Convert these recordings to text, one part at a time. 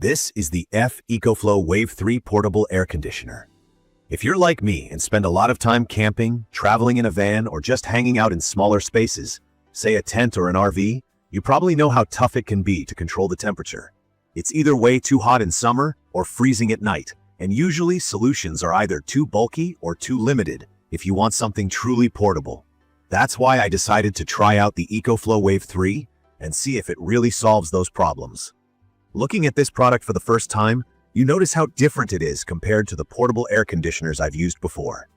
This is the ECOFLOW WAVE 3 portable air conditioner. If you're like me and spend a lot of time camping, traveling in a van, or just hanging out in smaller spaces, say a tent or an RV, you probably know how tough it can be to control the temperature. It's either way too hot in summer or freezing at night, and usually solutions are either too bulky or too limited if you want something truly portable. That's why I decided to try out the ECOFLOW WAVE 3 and see if it really solves those problems. Looking at this product for the first time, you notice how different it is compared to the portable air conditioners I've used before.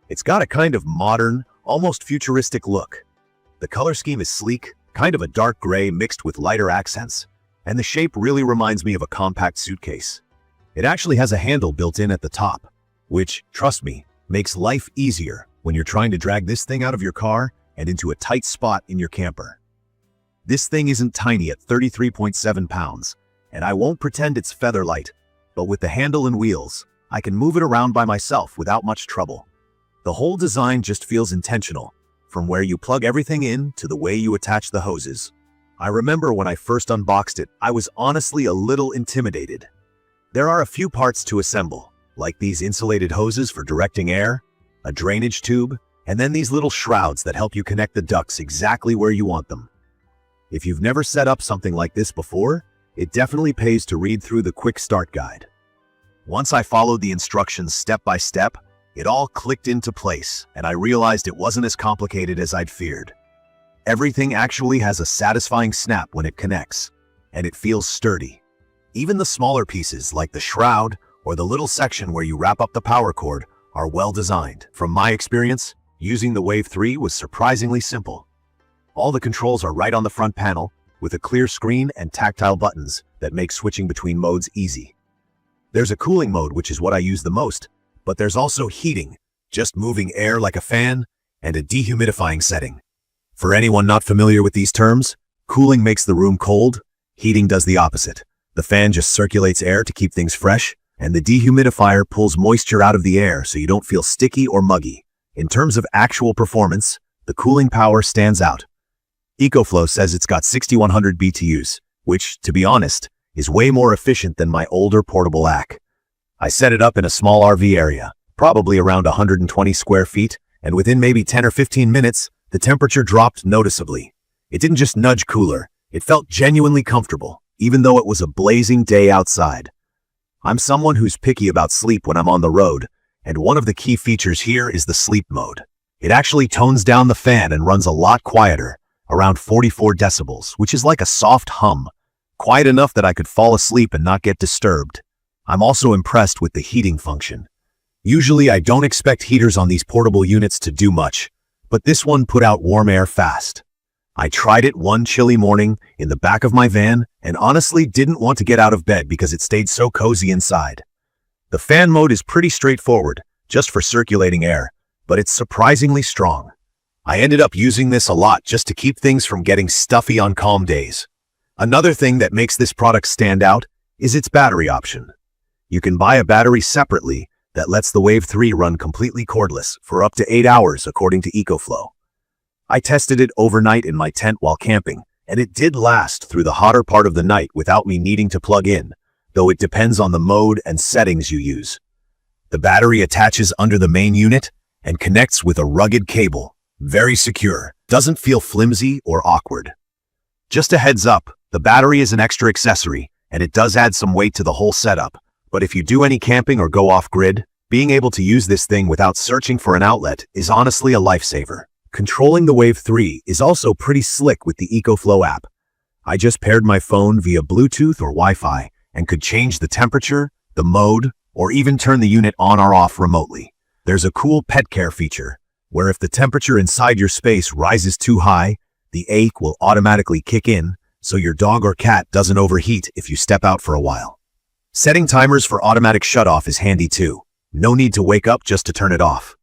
It's got a kind of modern, almost futuristic look. The color scheme is sleek, kind of a dark gray mixed with lighter accents, and the shape really reminds me of a compact suitcase. It actually has a handle built in at the top, which, trust me, makes life easier when you're trying to drag this thing out of your car and into a tight spot in your camper. This thing isn't tiny at 33.7 pounds, and I won't pretend it's feather light, but with the handle and wheels, I can move it around by myself without much trouble. The whole design just feels intentional, from where you plug everything in to the way you attach the hoses. I remember when I first unboxed it, I was honestly a little intimidated. There are a few parts to assemble, like these insulated hoses for directing air, a drainage tube, and then these little shrouds that help you connect the ducts exactly where you want them. If you've never set up something like this before, it definitely pays to read through the quick start guide. Once I followed the instructions step by step, it all clicked into place, and I realized it wasn't as complicated as I'd feared. Everything actually has a satisfying snap when it connects, and it feels sturdy. Even the smaller pieces, like the shroud or the little section where you wrap up the power cord, are well designed. From my experience, using the Wave 3 was surprisingly simple. All the controls are right on the front panel, with a clear screen and tactile buttons that make switching between modes easy. There's a cooling mode, which is what I use the most, but there's also heating, just moving air like a fan, and a dehumidifying setting. For anyone not familiar with these terms, cooling makes the room cold, heating does the opposite. The fan just circulates air to keep things fresh, and the dehumidifier pulls moisture out of the air so you don't feel sticky or muggy. In terms of actual performance, the cooling power stands out. ECOFLOW says it's got 6100 BTUs, which, to be honest, is way more efficient than my older portable AC. I set it up in a small RV area, probably around 120 square feet, and within maybe 10 or 15 minutes, the temperature dropped noticeably. It didn't just nudge cooler, it felt genuinely comfortable, even though it was a blazing day outside. I'm someone who's picky about sleep when I'm on the road, and one of the key features here is the sleep mode. It actually tones down the fan and runs a lot quieter, around 44 decibels, which is like a soft hum, quiet enough that I could fall asleep and not get disturbed. I'm also impressed with the heating function. Usually I don't expect heaters on these portable units to do much, but this one put out warm air fast. I tried it one chilly morning in the back of my van and honestly didn't want to get out of bed because it stayed so cozy inside. The fan mode is pretty straightforward, just for circulating air, but it's surprisingly strong. I ended up using this a lot just to keep things from getting stuffy on calm days. Another thing that makes this product stand out is its battery option. You can buy a battery separately that lets the Wave 3 run completely cordless for up to 8 hours according to ECOFLOW. I tested it overnight in my tent while camping, and it did last through the hotter part of the night without me needing to plug in, though it depends on the mode and settings you use. The battery attaches under the main unit and connects with a rugged cable. Very secure, doesn't feel flimsy or awkward. Just a heads up, the battery is an extra accessory, and it does add some weight to the whole setup, but if you do any camping or go off-grid, being able to use this thing without searching for an outlet is honestly a lifesaver. Controlling the Wave 3 is also pretty slick with the ECOFLOW app. I just paired my phone via Bluetooth or Wi-Fi and could change the temperature, the mode, or even turn the unit on or off remotely. There's a cool pet care feature, where if the temperature inside your space rises too high, the AC will automatically kick in, so your dog or cat doesn't overheat if you step out for a while. Setting timers for automatic shutoff is handy too. No need to wake up just to turn it off.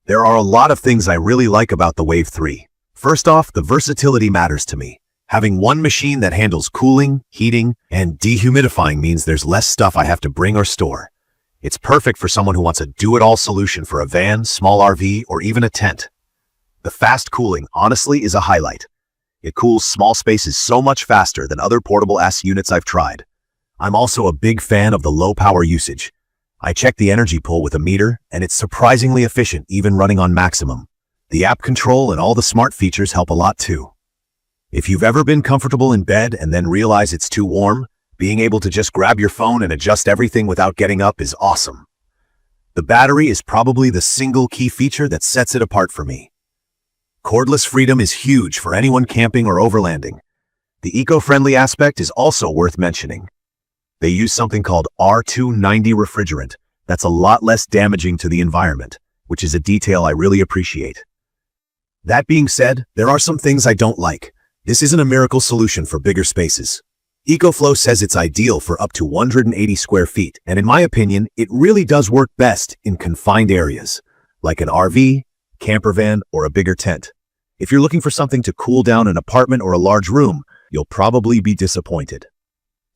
There are a lot of things I really like about the Wave 3. First off, the versatility matters to me. Having one machine that handles cooling, heating, and dehumidifying means there's less stuff I have to bring or store. It's perfect for someone who wants a do-it-all solution for a van, small RV, or even a tent. The fast cooling, honestly, is a highlight. It cools small spaces so much faster than other portable AC units I've tried. I'm also a big fan of the low power usage. I checked the energy pull with a meter, and it's surprisingly efficient even running on maximum. The app control and all the smart features help a lot too. If you've ever been comfortable in bed and then realize it's too warm, being able to just grab your phone and adjust everything without getting up is awesome. The battery is probably the single key feature that sets it apart for me. Cordless freedom is huge for anyone camping or overlanding. The eco-friendly aspect is also worth mentioning. They use something called R290 refrigerant that's a lot less damaging to the environment, which is a detail I really appreciate. That being said, there are some things I don't like. This isn't a miracle solution for bigger spaces. EcoFlow says it's ideal for up to 180 square feet, and in my opinion, it really does work best in confined areas, like an RV, camper van, or a bigger tent. If you're looking for something to cool down an apartment or a large room, you'll probably be disappointed.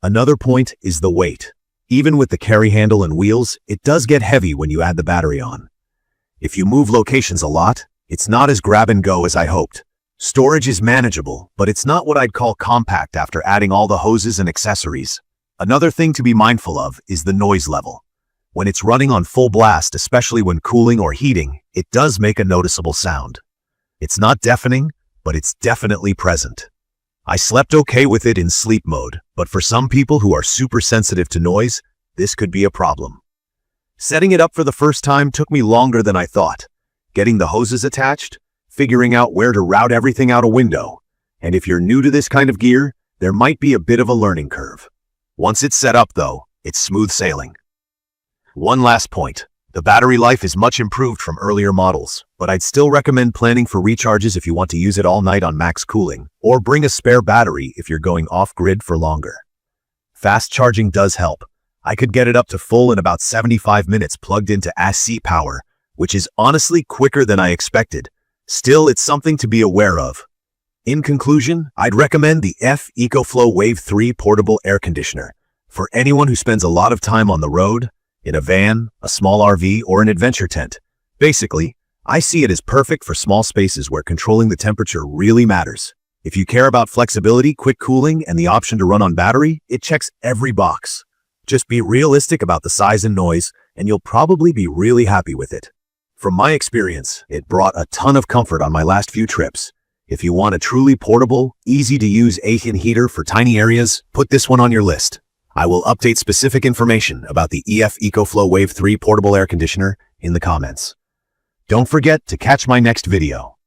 Another point is the weight. Even with the carry handle and wheels, it does get heavy when you add the battery on. If you move locations a lot, it's not as grab and go as I hoped. Storage is manageable, but it's not what I'd call compact after adding all the hoses and accessories. Another thing to be mindful of is the noise level. When it's running on full blast, especially when cooling or heating, it does make a noticeable sound. It's not deafening, but it's definitely present. I slept okay with it in sleep mode, but for some people who are super sensitive to noise, this could be a problem. Setting it up for the first time took me longer than I thought. Getting the hoses attached, figuring out where to route everything out a window. And if you're new to this kind of gear, there might be a bit of a learning curve. Once it's set up though, it's smooth sailing. One last point. The battery life is much improved from earlier models, but I'd still recommend planning for recharges if you want to use it all night on max cooling, or bring a spare battery if you're going off-grid for longer. Fast charging does help. I could get it up to full in about 75 minutes plugged into AC power, which is honestly quicker than I expected. Still, it's something to be aware of. In conclusion, I'd recommend the ECOFLOW WAVE 3 portable air conditioner for anyone who spends a lot of time on the road, in a van, a small RV, or an adventure tent. Basically, I see it as perfect for small spaces where controlling the temperature really matters. If you care about flexibility, quick cooling, and the option to run on battery, it checks every box. Just be realistic about the size and noise, and you'll probably be really happy with it. From my experience, it brought a ton of comfort on my last few trips. If you want a truly portable, easy-to-use 8-in heater for tiny areas, put this one on your list. I will update specific information about the ECOFLOW WAVE 3 portable air conditioner in the comments. Don't forget to catch my next video.